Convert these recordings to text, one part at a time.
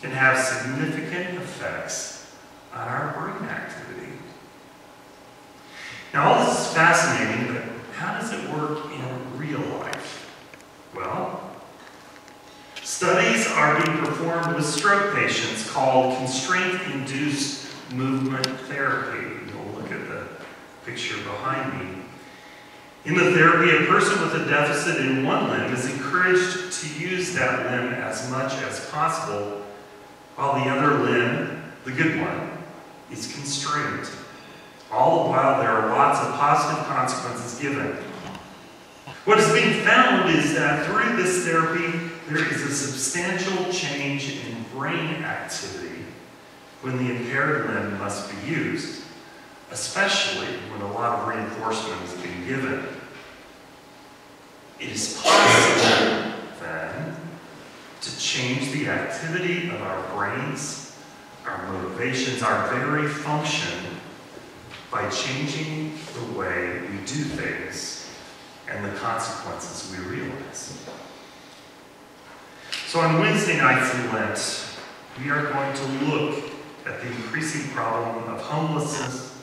can have significant effects on our brain activity. Now, all this is fascinating, but how does it work in real life? Well, studies are being performed with stroke patients called constraint-induced movement therapy. You'll look at the picture behind me. In the therapy, a person with a deficit in one limb is encouraged to use that limb as much as possible, while the other limb, the good one, is constrained. All the while, there are lots of positive consequences given. What is being found is that through this therapy, there is a substantial change in brain activity when the impaired limb must be used, especially when a lot of reinforcement is being given. It is possible, then, to change the activity of our brains, our motivations, our very function, by changing the way we do things and the consequences we realize. So on Wednesday nights in Lent, we are going to look at the increasing problem of homelessness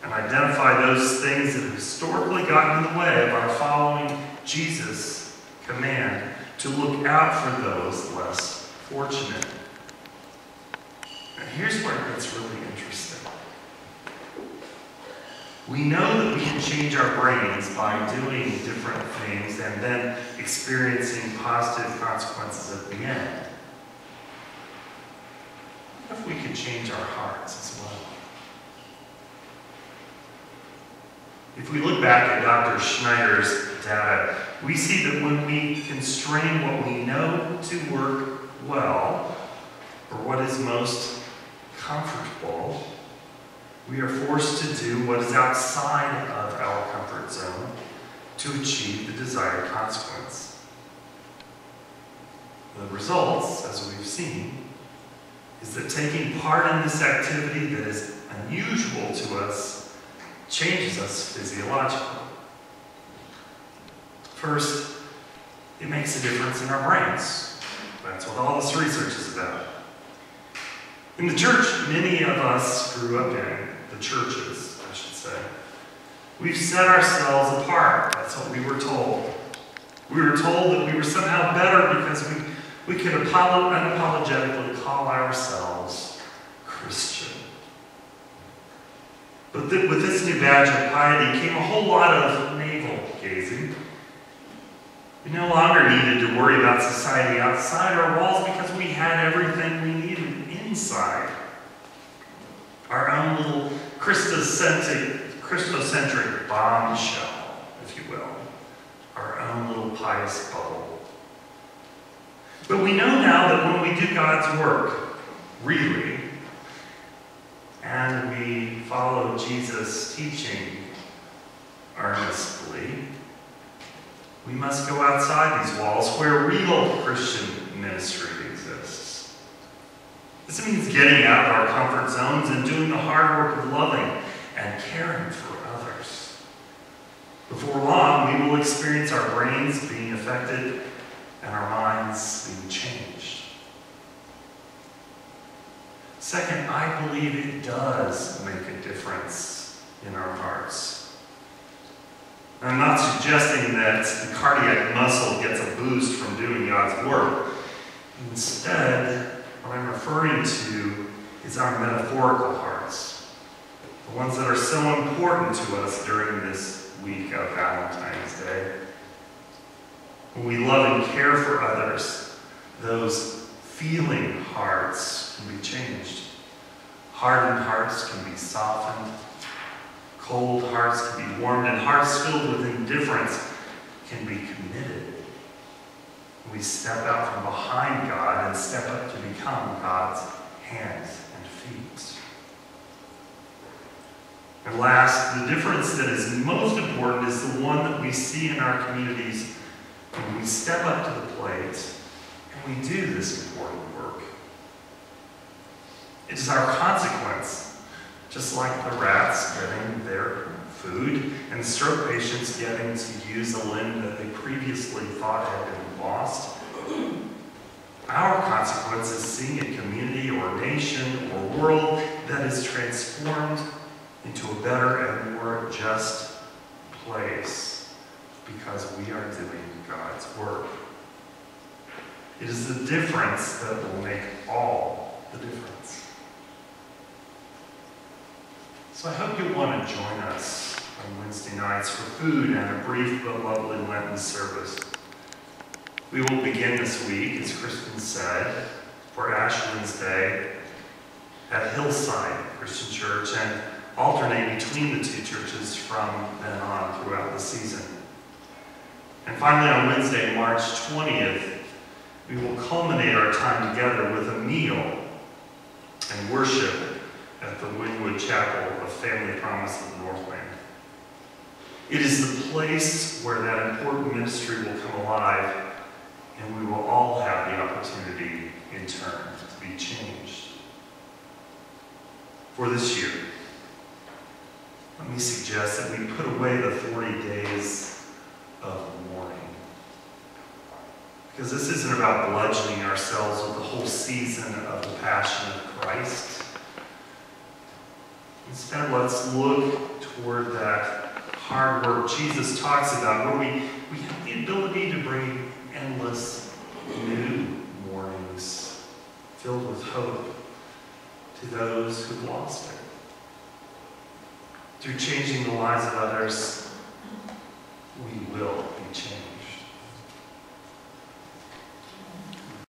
and identify those things that have historically gotten in the way of our following Jesus' command to look out for those less fortunate. And here's where it gets really interesting. We know that we can change our brains by doing different things and then experiencing positive consequences at the end. What if we could change our hearts as well? If we look back at Dr. Schneider's data, we see that when we constrain what we know to work well, or what is most comfortable, we are forced to do what is outside of our comfort zone to achieve the desired consequence. The results, as we've seen, is that taking part in this activity that is unusual to us changes us physiologically. First, it makes a difference in our brains. That's what all this research is about. In the church many of us grew up in, the churches, I should say, we've set ourselves apart. That's what we were told. We were told that we were somehow better because we could unapologetically call ourselves Christian. But with this new badge of piety came a whole lot of navel-gazing. We no longer needed to worry about society outside our walls because we had everything we needed inside. Our own little Christocentric bombshell, if you will. Our own little pious bubble. But we know now that when we do God's work, really, and we follow Jesus' teaching earnestly, we must go outside these walls where real Christian ministry exists. This means getting out of our comfort zones and doing the hard work of loving and caring for others. Before long, we will experience our brains being affected and our minds being changed. Second, I believe it does make a difference in our hearts. I'm not suggesting that the cardiac muscle gets a boost from doing God's work. Instead, what I'm referring to is our metaphorical hearts, the ones that are so important to us during this week of Valentine's Day. When we love and care for others, those feeling hearts can be changed. Hardened hearts can be softened. Cold hearts can be warmed, and hearts filled with indifference can be committed. We step out from behind God and step up to become God's hands and feet. And last, the difference that is most important is the one that we see in our communities when we step up to the plate and we do this important work. It is our consequence, just like the rats getting their food and the stroke patients getting to use a limb that they previously thought had been lost. Our consequence is seeing a community or nation or world that is transformed into a better and more just place because we are doing God's work. It is the difference that will make all the difference. So I hope you'll want to join us on Wednesday nights for food and a brief but lovely Lenten service. We will begin this week, as Kristen said, for Ash Wednesday at Hillside Christian Church and alternate between the two churches from then on throughout the season. And finally, on Wednesday, March 20th, we will culminate our time together with a meal and worship at the Wynwood Chapel of Family Promise of the Northland. It is the place where that important ministry will come alive, and we will all have the opportunity in turn to be changed. For this year, let me suggest that we put away the 40 days of mourning. Because this isn't about bludgeoning ourselves with the whole season of the Passion of Christ. Instead, let's look toward that hard work Jesus talks about, where we have the ability to bring endless new mornings filled with hope to those who've lost it. Through changing the lives of others, we will be changed.